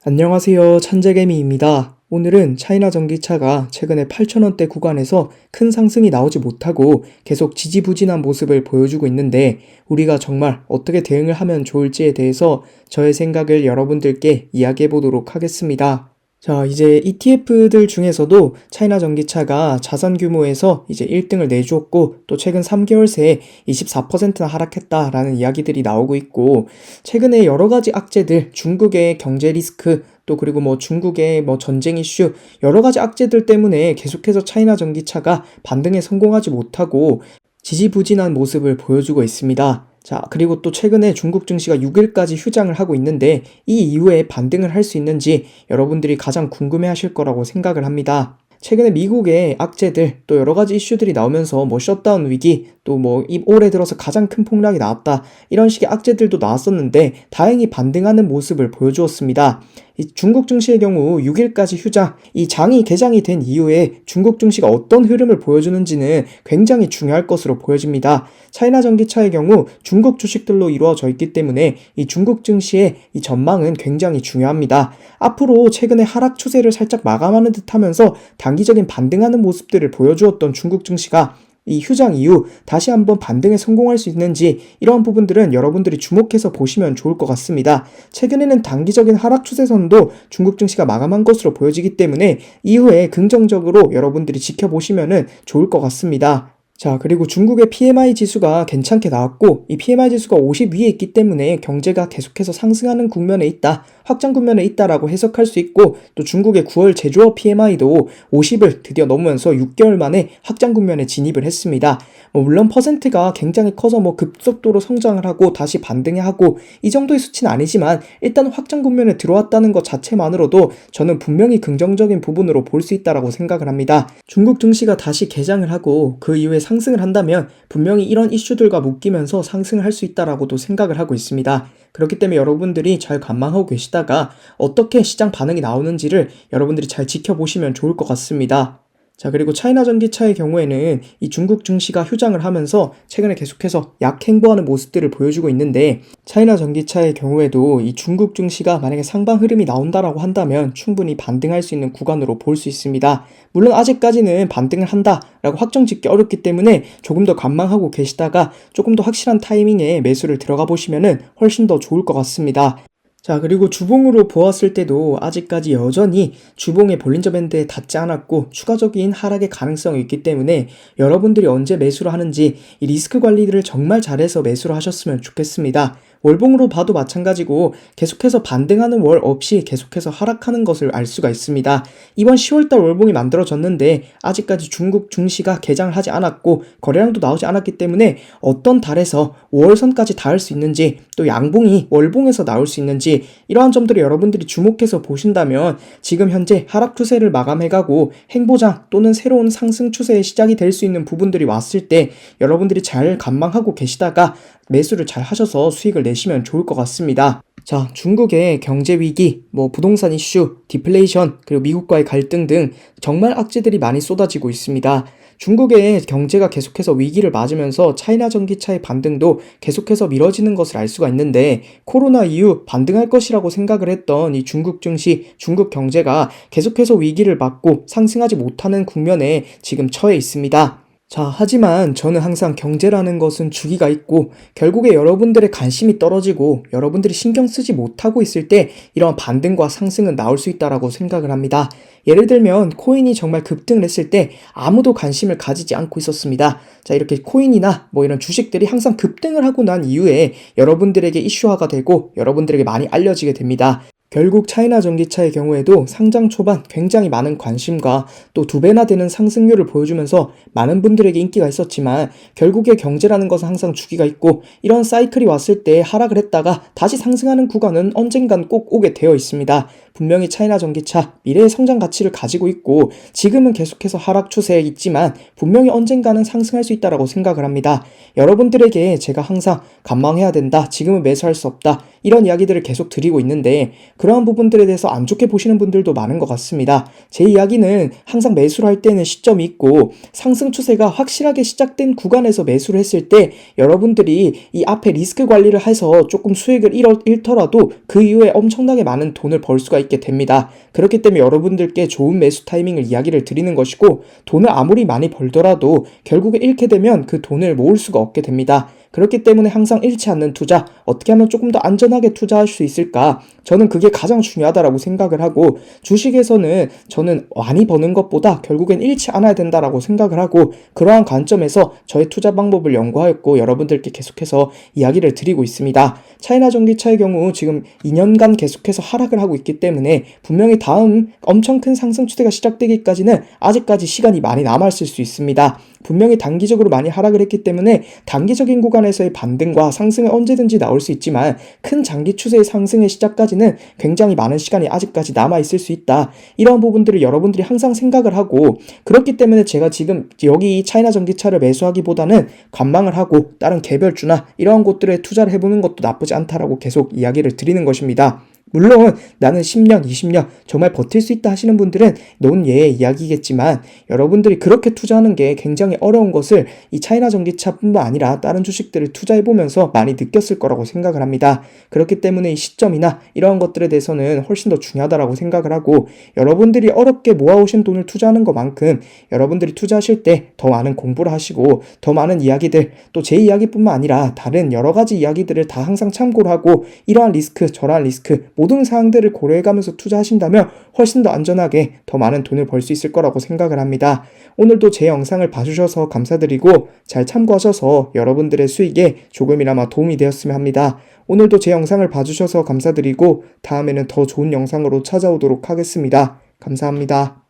안녕하세요. 천재개미입니다. 오늘은 차이나 전기차가 최근에 8,000원대 구간에서 큰 상승이 나오지 못하고 계속 지지부진한 모습을 보여주고 있는데 우리가 정말 어떻게 대응을 하면 좋을지에 대해서 저의 생각을 여러분들께 이야기해 보도록 하겠습니다. 자, 이제 ETF들 중에서도 차이나 전기차가 자산 규모에서 이제 1등을 내주었고 또 최근 3개월 새에 24%나 하락했다라는 이야기들이 나오고 있고 최근에 여러 가지 악재들, 중국의 경제 리스크 또 그리고 중국의 전쟁 이슈 여러 가지 악재들 때문에 계속해서 차이나 전기차가 반등에 성공하지 못하고 지지부진한 모습을 보여주고 있습니다. 자, 그리고 또 최근에 중국 증시가 6일까지 휴장을 하고 있는데 이 이후에 반등을 할 수 있는지 여러분들이 가장 궁금해 하실 거라고 생각을 합니다. 최근에 미국의 악재들 또 여러 가지 이슈들이 나오면서 셧다운 위기 또 올해 들어서 가장 큰 폭락이 나왔다 이런 식의 악재들도 나왔었는데 다행히 반등하는 모습을 보여주었습니다. 이 중국 증시의 경우 6일까지 휴장, 이 장이 개장이 된 이후에 중국 증시가 어떤 흐름을 보여주는지는 굉장히 중요할 것으로 보여집니다. 차이나 전기차의 경우 중국 주식들로 이루어져 있기 때문에 이 중국 증시의 이 전망은 굉장히 중요합니다. 앞으로 최근에 하락 추세를 살짝 마감하는 듯 하면서 단기적인 반등하는 모습들을 보여주었던 중국 증시가 이 휴장 이후 다시 한번 반등에 성공할 수 있는지 이러한 부분들은 여러분들이 주목해서 보시면 좋을 것 같습니다. 최근에는 단기적인 하락 추세선도 중국 증시가 마감한 것으로 보여지기 때문에 이후에 긍정적으로 여러분들이 지켜보시면 좋을 것 같습니다. 자, 그리고 중국의 PMI 지수가 괜찮게 나왔고 이 PMI 지수가 50 위에 있기 때문에 경제가 계속해서 상승하는 국면에 있다, 확장 국면에 있다라고 해석할 수 있고 또 중국의 9월 제조업 PMI도 50을 드디어 넘으면서 6개월 만에 확장 국면에 진입을 했습니다. 물론 퍼센트가 굉장히 커서 급속도로 성장을 하고 다시 반등하고 이 정도의 수치는 아니지만 일단 확장 국면에 들어왔다는 것 자체만으로도 저는 분명히 긍정적인 부분으로 볼 수 있다라고 생각을 합니다. 중국 증시가 다시 개장을 하고 그 이후에 상승을 한다면 분명히 이런 이슈들과 묶이면서 상승을 할 수 있다라고도 생각을 하고 있습니다. 그렇기 때문에 여러분들이 잘 관망하고 계시다가 어떻게 시장 반응이 나오는지를 여러분들이 잘 지켜보시면 좋을 것 같습니다. 자, 그리고 차이나 전기차의 경우에는 이 중국 증시가 휴장을 하면서 최근에 계속해서 약행보하는 모습들을 보여주고 있는데 차이나 전기차의 경우에도 이 중국 증시가 만약에 상방 흐름이 나온다라고 한다면 충분히 반등할 수 있는 구간으로 볼 수 있습니다. 물론 아직까지는 반등을 한다라고 확정 짓기 어렵기 때문에 조금 더 관망하고 계시다가 조금 더 확실한 타이밍에 매수를 들어가 보시면 훨씬 더 좋을 것 같습니다. 자, 그리고 주봉으로 보았을 때도 아직까지 여전히 주봉의 볼린저 밴드에 닿지 않았고 추가적인 하락의 가능성이 있기 때문에 여러분들이 언제 매수를 하는지 이 리스크 관리를 정말 잘해서 매수를 하셨으면 좋겠습니다. 월봉으로 봐도 마찬가지고 계속해서 반등하는 월 없이 계속해서 하락하는 것을 알 수가 있습니다. 이번 10월달 월봉이 만들어졌는데 아직까지 중국 증시가 개장을 하지 않았고 거래량도 나오지 않았기 때문에 어떤 달에서 5월선까지 닿을 수 있는지 또 양봉이 월봉에서 나올 수 있는지 이러한 점들을 여러분들이 주목해서 보신다면 지금 현재 하락 추세를 마감해가고 행보장 또는 새로운 상승 추세의 시작이 될 수 있는 부분들이 왔을 때 여러분들이 잘 관망하고 계시다가 매수를 잘 하셔서 수익을 내시면 좋을 것 같습니다. 자, 중국의 경제 위기, 부동산 이슈, 디플레이션, 그리고 미국과의 갈등 등 정말 악재들이 많이 쏟아지고 있습니다. 중국의 경제가 계속해서 위기를 맞으면서 차이나 전기차의 반등도 계속해서 미뤄지는 것을 알 수가 있는데 코로나 이후 반등할 것이라고 생각을 했던 이 중국 증시, 중국 경제가 계속해서 위기를 맞고 상승하지 못하는 국면에 지금 처해 있습니다. 자, 하지만 저는 항상 경제라는 것은 주기가 있고 결국에 여러분들의 관심이 떨어지고 여러분들이 신경 쓰지 못하고 있을 때 이런 반등과 상승은 나올 수 있다고 생각을 합니다. 예를 들면 코인이 정말 급등을 했을 때 아무도 관심을 가지지 않고 있었습니다. 자, 이렇게 코인이나 이런 주식들이 항상 급등을 하고 난 이후에 여러분들에게 이슈화가 되고 여러분들에게 많이 알려지게 됩니다. 결국 차이나 전기차의 경우에도 상장 초반 굉장히 많은 관심과 또 2배나 되는 상승률을 보여주면서 많은 분들에게 인기가 있었지만 결국에 경제라는 것은 항상 주기가 있고 이런 사이클이 왔을 때 하락을 했다가 다시 상승하는 구간은 언젠간 꼭 오게 되어 있습니다. 분명히 차이나 전기차 미래의 성장 가치를 가지고 있고 지금은 계속해서 하락 추세에 있지만 분명히 언젠가는 상승할 수 있다고 생각을 합니다. 여러분들에게 제가 항상 관망해야 된다, 지금은 매수할 수 없다 이런 이야기들을 계속 드리고 있는데 그러한 부분들에 대해서 안 좋게 보시는 분들도 많은 것 같습니다. 제 이야기는 항상 매수를 할 때는 시점이 있고 상승 추세가 확실하게 시작된 구간에서 매수를 했을 때 여러분들이 이 앞에 리스크 관리를 해서 조금 수익을 잃더라도 그 이후에 엄청나게 많은 돈을 벌 수가 있게 됩니다. 그렇기 때문에 여러분들께 좋은 매수 타이밍을 이야기를 드리는 것이고, 돈을 아무리 많이 벌더라도 결국에 잃게 되면 그 돈을 모을 수가 없게 됩니다. 그렇기 때문에 항상 잃지 않는 투자, 어떻게 하면 조금 더 안전하게 투자할 수 있을까? 저는 그게 가장 중요하다라고 생각을 하고, 주식에서는 저는 많이 버는 것보다 결국엔 잃지 않아야 된다라고 생각을 하고, 그러한 관점에서 저의 투자 방법을 연구하였고 여러분들께 계속해서 이야기를 드리고 있습니다. 차이나 전기차의 경우 지금 2년간 계속해서 하락을 하고 있기 때문에 분명히 다음 엄청 큰 상승 추세가 시작되기까지는 아직까지 시간이 많이 남았을 수 있습니다. 분명히 단기적으로 많이 하락을 했기 때문에 단기적인 구간에서의 반등과 상승은 언제든지 나올 수 있지만, 큰 장기 추세의 상승의 시작까지는 굉장히 많은 시간이 아직까지 남아있을 수 있다. 이런 부분들을 여러분들이 항상 생각을 하고, 그렇기 때문에 제가 지금 여기 차이나 전기차를 매수하기보다는 관망을 하고 다른 개별주나 이런 곳들에 투자를 해보는 것도 나쁘지 않다라고 계속 이야기를 드리는 것입니다. 물론 나는 10년, 20년 정말 버틸 수 있다 하시는 분들은 논예의 이야기겠지만, 여러분들이 그렇게 투자하는 게 굉장히 어려운 것을 이 차이나 전기차뿐만 아니라 다른 주식들을 투자해보면서 많이 느꼈을 거라고 생각을 합니다. 그렇기 때문에 이 시점이나 이러한 것들에 대해서는 훨씬 더 중요하다라고 생각을 하고, 여러분들이 어렵게 모아오신 돈을 투자하는 것만큼 여러분들이 투자하실 때 더 많은 공부를 하시고 더 많은 이야기들, 또 제 이야기뿐만 아니라 다른 여러 가지 이야기들을 다 항상 참고를 하고, 이러한 리스크 저러한 리스크 모든 사항들을 고려해가면서 투자하신다면 훨씬 더 안전하게 더 많은 돈을 벌 수 있을 거라고 생각을 합니다. 오늘도 제 영상을 봐주셔서 감사드리고 잘 참고하셔서 여러분들의 수익에 조금이나마 도움이 되었으면 합니다. 오늘도 제 영상을 봐주셔서 감사드리고 다음에는 더 좋은 영상으로 찾아오도록 하겠습니다. 감사합니다.